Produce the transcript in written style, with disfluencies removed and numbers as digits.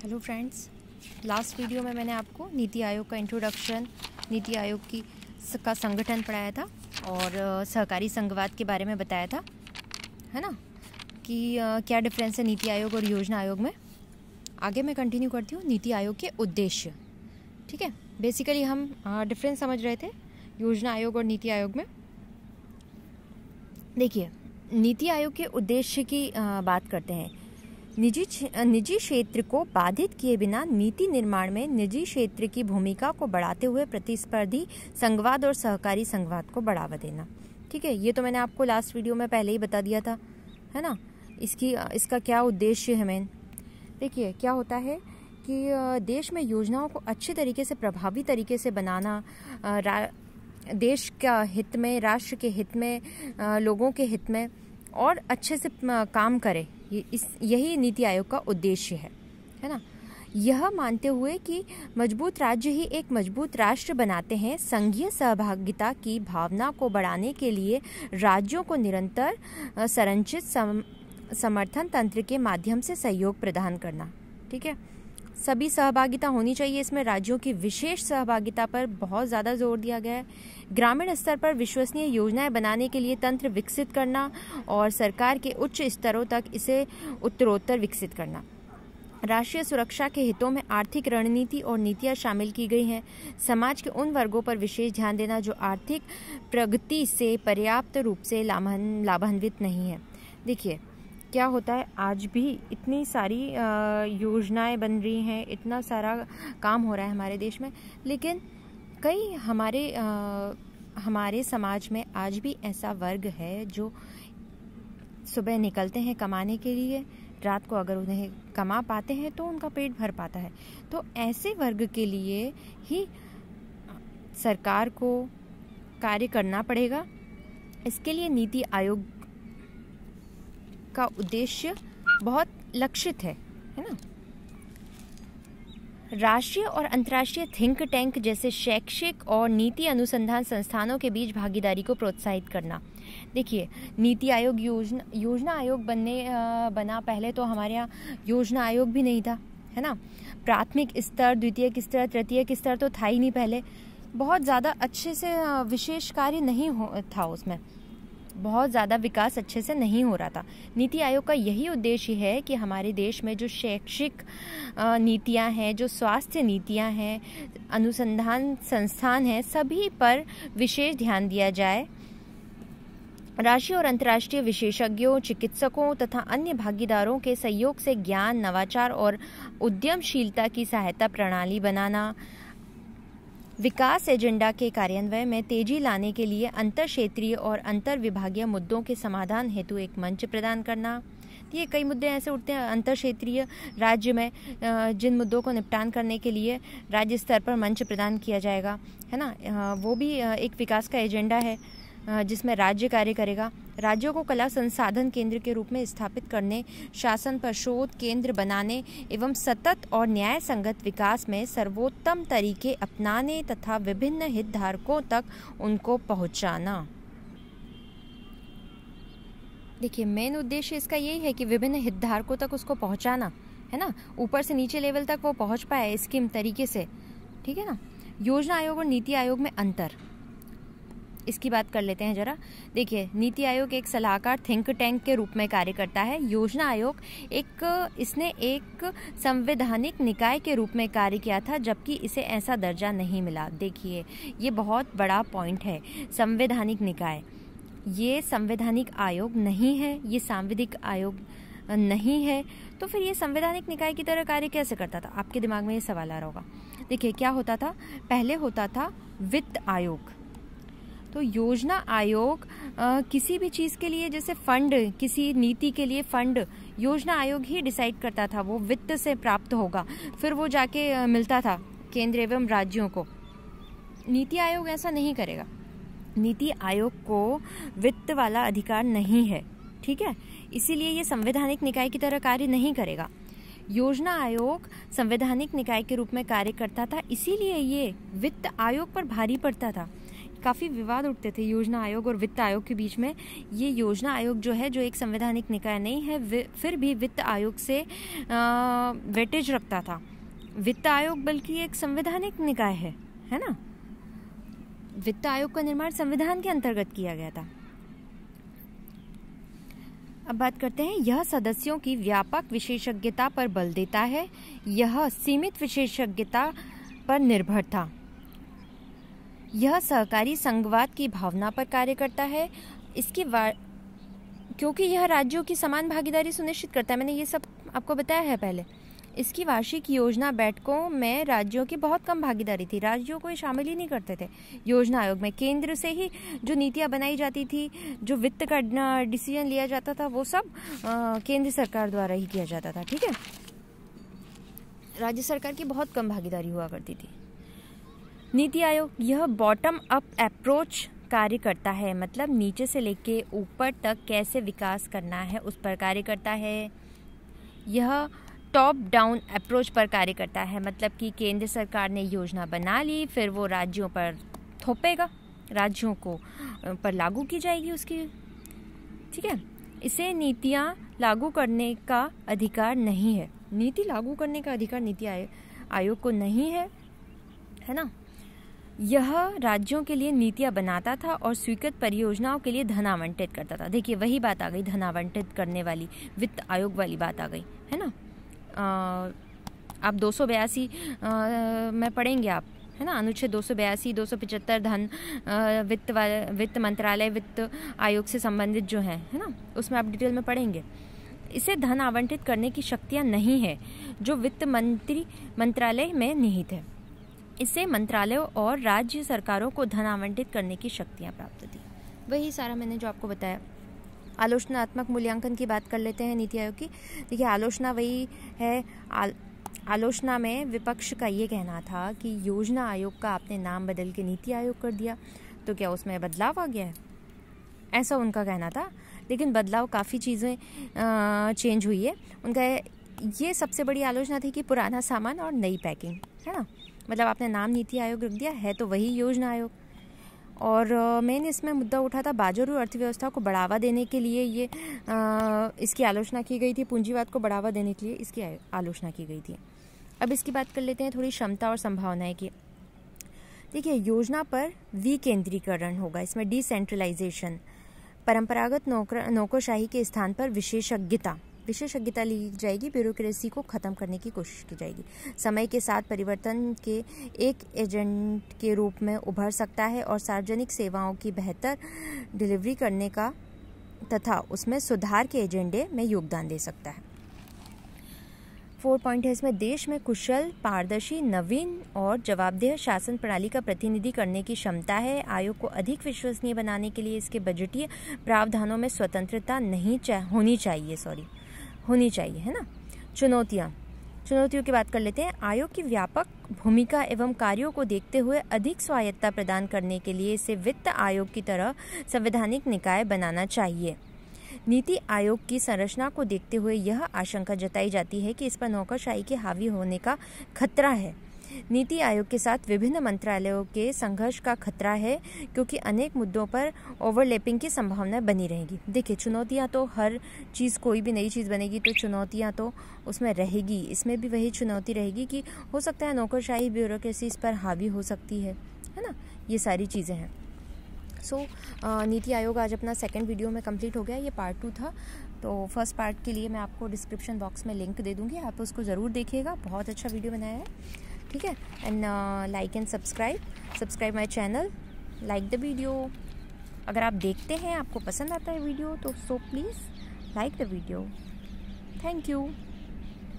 Hello friends, last video में मैंने आपको नीति आयोग का इंट्रोडक्शन, नीति आयोग का संगठन पढ़ाया था और सहकारी संघवाद के बारे में बताया था, है ना, कि क्या डिफरेंस है नीति आयोग और योजना आयोग में। आगे मैं कंटिन्यू करती हूँ नीति आयोग के उद्देश्य। ठीक है, बेसिकली हम डिफरेंस समझ रहे थे योजना आयोग और नीति आयोग में। देखिए, नीति आयोग के उद्देश्य की बात करते हैं। निजी क्षेत्र को बाधित किए बिना नीति निर्माण में निजी क्षेत्र की भूमिका को बढ़ाते हुए प्रतिस्पर्धी संघवाद और सहकारी संघवाद को बढ़ावा देना। ठीक है, ये तो मैंने आपको लास्ट वीडियो में पहले ही बता दिया था, है ना। इसका क्या उद्देश्य है मेन। देखिए, क्या होता है कि देश में योजनाओं को अच्छे तरीके से, प्रभावी तरीके से बनाना, देश का हित में, राष्ट्र के हित में, लोगों के हित में और अच्छे से काम करे, यही नीति आयोग का उद्देश्य है ना। यह मानते हुए कि मजबूत राज्य ही एक मजबूत राष्ट्र बनाते हैं, संघीय सहभागिता की भावना को बढ़ाने के लिए राज्यों को निरंतर संरचित समर्थन तंत्र के माध्यम से सहयोग प्रदान करना। ठीक है, सभी सहभागिता होनी चाहिए। इसमें राज्यों की विशेष सहभागिता पर बहुत ज़्यादा जोर दिया गया है। ग्रामीण स्तर पर विश्वसनीय योजनाएं बनाने के लिए तंत्र विकसित करना और सरकार के उच्च स्तरों तक इसे उत्तरोत्तर विकसित करना। राष्ट्रीय सुरक्षा के हितों में आर्थिक रणनीति और नीतियां शामिल की गई हैं। समाज के उन वर्गों पर विशेष ध्यान देना जो आर्थिक प्रगति से पर्याप्त रूप से लाभान्वित नहीं है। देखिए, क्या होता है, आज भी इतनी सारी योजनाएं बन रही हैं, इतना सारा काम हो रहा है हमारे देश में, लेकिन कई हमारे समाज में आज भी ऐसा वर्ग है जो सुबह निकलते हैं कमाने के लिए, रात को अगर उन्हें कमा पाते हैं तो उनका पेट भर पाता है। तो ऐसे वर्ग के लिए ही सरकार को कार्य करना पड़ेगा। इसके लिए नीति आयोग का उद्देश्य बहुत लक्षित है ना। राष्ट्रीय और अंतर्राष्ट्रीय थिंक टैंक जैसे शैक्षिक और नीति अनुसंधान संस्थानों के बीच भागीदारी को प्रोत्साहित करना। देखिए, नीति आयोग योजना आयोग बना पहले तो हमारे यहाँ योजना आयोग भी नहीं था, है ना। प्राथमिक स्तर, द्वितीयक स्तर, तृतीयक स्तर तो था ही नहीं पहले। बहुत ज़्यादा अच्छे से विशेष कार्य नहीं था, उसमें बहुत ज़्यादा विकास अच्छे से नहीं हो रहा था। नीति आयोग का यही उद्देश्य है कि हमारे देश में जो शैक्षिक नीतियां हैं, जो स्वास्थ्य नीतियां हैं, अनुसंधान संस्थान हैं, सभी पर विशेष ध्यान दिया जाए। राष्ट्रीय और अंतर्राष्ट्रीय विशेषज्ञों, चिकित्सकों तथा अन्य भागीदारों के सहयोग से ज्ञान, नवाचार और उद्यमशीलता की सहायता प्रणाली बनाना। विकास एजेंडा के कार्यान्वयन में तेजी लाने के लिए अंतर क्षेत्रीय और अंतर विभागीय मुद्दों के समाधान हेतु एक मंच प्रदान करना। ये कई मुद्दे ऐसे उठते हैं अंतर क्षेत्रीय राज्य में, जिन मुद्दों को निपटान करने के लिए राज्य स्तर पर मंच प्रदान किया जाएगा, है ना। वो भी एक विकास का एजेंडा है जिसमें राज्य कार्य करेगा। राज्यों को कला संसाधन केंद्र के रूप में स्थापित करने, शासन पर शोध केंद्र बनाने एवं सतत और न्याय संगत विकास में सर्वोत्तम तरीके अपनाने तथा विभिन्न हितधारकों तक उनको पहुंचाना। देखिए, मेन उद्देश्य इसका यही है कि विभिन्न हितधारकों तक उसको पहुंचाना, है ना, ऊपर से नीचे लेवल तक वो पहुंच पाए स्कीम तरीके से। ठीक है ना। योजना आयोग और नीति आयोग में अंतर, इसकी बात कर लेते हैं जरा। देखिए, नीति आयोग एक सलाहकार थिंक टैंक के रूप में कार्य करता है। योजना आयोग इसने एक संवैधानिक निकाय के रूप में कार्य किया था, जबकि इसे ऐसा दर्जा नहीं मिला। देखिए, ये बहुत बड़ा पॉइंट है। संवैधानिक निकाय, ये संवैधानिक आयोग नहीं है, ये सांविधिक आयोग नहीं है, तो फिर ये संवैधानिक निकाय की तरह कार्य कैसे करता था? आपके दिमाग में ये सवाल आ रहा होगा। देखिए, क्या होता था, पहले होता था वित्त आयोग। तो योजना आयोग किसी भी चीज़ के लिए, जैसे फंड, किसी नीति के लिए फंड योजना आयोग ही डिसाइड करता था, वो वित्त से प्राप्त होगा, फिर वो जाके मिलता था केंद्र एवं राज्यों को। नीति आयोग ऐसा नहीं करेगा। नीति आयोग को वित्त वाला अधिकार नहीं है, ठीक है, इसीलिए ये संवैधानिक निकाय की तरह कार्य नहीं करेगा। योजना आयोग संवैधानिक निकाय के रूप में कार्य करता था, इसीलिए ये वित्त आयोग पर भारी पड़ता था। काफ़ी विवाद उठते थे योजना आयोग और वित्त आयोग के बीच में। ये योजना आयोग जो है, जो एक संवैधानिक निकाय नहीं है, फिर भी वित्त आयोग से वेटेज रखता था। वित्त आयोग बल्कि एक संवैधानिक निकाय है ना। वित्त आयोग का निर्माण संविधान के अंतर्गत किया गया था। अब बात करते हैं, यह सदस्यों की व्यापक विशेषज्ञता पर बल देता है। यह सीमित विशेषज्ञता पर निर्भर था। यह सहकारी संघवाद की भावना पर कार्य करता है। क्योंकि यह राज्यों की समान भागीदारी सुनिश्चित करता है। मैंने ये सब आपको बताया है पहले। इसकी वार्षिक योजना बैठकों में राज्यों की बहुत कम भागीदारी थी। राज्यों को शामिल ही नहीं करते थे योजना आयोग में। केंद्र से ही जो नीतियां बनाई जाती थी, जो वित्त का डिसीजन लिया जाता था, वो सब केंद्र सरकार द्वारा ही किया जाता था। ठीक है, राज्य सरकार की बहुत कम भागीदारी हुआ करती थी। नीति आयोग, यह बॉटम अप अप्रोच कार्य करता है, मतलब नीचे से लेके ऊपर तक कैसे विकास करना है उस पर कार्य करता है। यह टॉप डाउन अप्रोच पर कार्य करता है, मतलब कि केंद्र सरकार ने योजना बना ली, फिर वो राज्यों पर थोपेगा, राज्यों को पर लागू की जाएगी उसकी। ठीक है, इसे नीतियां लागू करने का अधिकार नहीं है। नीति लागू करने का अधिकार नीति आयोग को नहीं है ना। यह राज्यों के लिए नीतियां बनाता था और स्वीकृत परियोजनाओं के लिए धन आवंटित करता था। देखिए, वही बात आ गई, धन आवंटित करने वाली, वित्त आयोग वाली बात आ गई, है ना। आप 282 में पढ़ेंगे आप, है ना, अनुच्छेद 282, 275 धन वित्त मंत्रालय, वित्त आयोग से संबंधित जो है ना, उसमें आप डिटेल में पढ़ेंगे। इसे धन आवंटित करने की शक्तियां नहीं है जो वित्त मंत्रालय में निहित है। इससे मंत्रालयों और राज्य सरकारों को धन आवंटित करने की शक्तियां प्राप्त थी। वही सारा मैंने जो आपको बताया। आलोचनात्मक मूल्यांकन की बात कर लेते हैं नीति आयोग की। देखिए, आलोचना वही है, आलोचना में विपक्ष का ये कहना था कि योजना आयोग का आपने नाम बदल के नीति आयोग कर दिया, तो क्या उसमें बदलाव आ गया है, ऐसा उनका कहना था। लेकिन बदलाव, काफ़ी चीज़ें चेंज हुई है। उनका ये सबसे बड़ी आलोचना थी कि पुराना सामान और नई पैकिंग, है ना, मतलब आपने नाम नीति आयोग रख दिया है तो वही योजना आयोग। और मेन इसमें मुद्दा उठा था बाजारू अर्थव्यवस्था को बढ़ावा देने के लिए ये इसकी आलोचना की गई थी। पूंजीवाद को बढ़ावा देने के लिए इसकी आलोचना की गई थी। अब इसकी बात कर लेते हैं थोड़ी क्षमता और संभावनाएं की। देखिए, योजना पर विकेंद्रीकरण होगा, इसमें डिसेंट्रलाइजेशन, परंपरागत नौकरशाही के स्थान पर विशेषज्ञता ली जाएगी, ब्यूरोक्रेसी को खत्म करने की कोशिश की जाएगी। समय के साथ परिवर्तन के एक एजेंट के रूप में उभर सकता है और सार्वजनिक सेवाओं की बेहतर डिलीवरी करने का तथा उसमें सुधार के एजेंडे में योगदान दे सकता है। 4 पॉइंट है इसमें। देश में कुशल, पारदर्शी, नवीन और जवाबदेह शासन प्रणाली का प्रतिनिधि करने की क्षमता है। आयोग को अधिक विश्वसनीय बनाने के लिए इसके बजटीय प्रावधानों में स्वतंत्रता होनी चाहिए, है ना। चुनौतियों की बात कर लेते हैं। आयोग की व्यापक भूमिका एवं कार्यों को देखते हुए अधिक स्वायत्तता प्रदान करने के लिए इसे वित्त आयोग की तरह संवैधानिक निकाय बनाना चाहिए। नीति आयोग की संरचना को देखते हुए यह आशंका जताई जाती है कि इस पर नौकरशाही के हावी होने का खतरा है। नीति आयोग के साथ विभिन्न मंत्रालयों के संघर्ष का खतरा है, क्योंकि अनेक मुद्दों पर ओवरलैपिंग की संभावना बनी रहेगी। देखिए, चुनौतियां तो हर चीज़, कोई भी नई चीज़ बनेगी तो चुनौतियां तो उसमें रहेगी। इसमें भी वही चुनौती रहेगी कि हो सकता है नौकरशाही, ब्यूरोक्रेसी इस पर हावी हो सकती है ना। ये सारी चीज़ें हैं। नीति आयोग आज अपना सेकंड वीडियो में कंप्लीट हो गया। ये पार्ट 2 था, तो फर्स्ट पार्ट के लिए मैं आपको डिस्क्रिप्शन बॉक्स में लिंक दे दूँगी, आप उसको ज़रूर देखिएगा। बहुत अच्छा वीडियो बनाया है, ठीक है। And like and subscribe my channel, like the video. अगर आप देखते हैं, आपको पसंद आता है वीडियो, तो so please like the video. Thank you.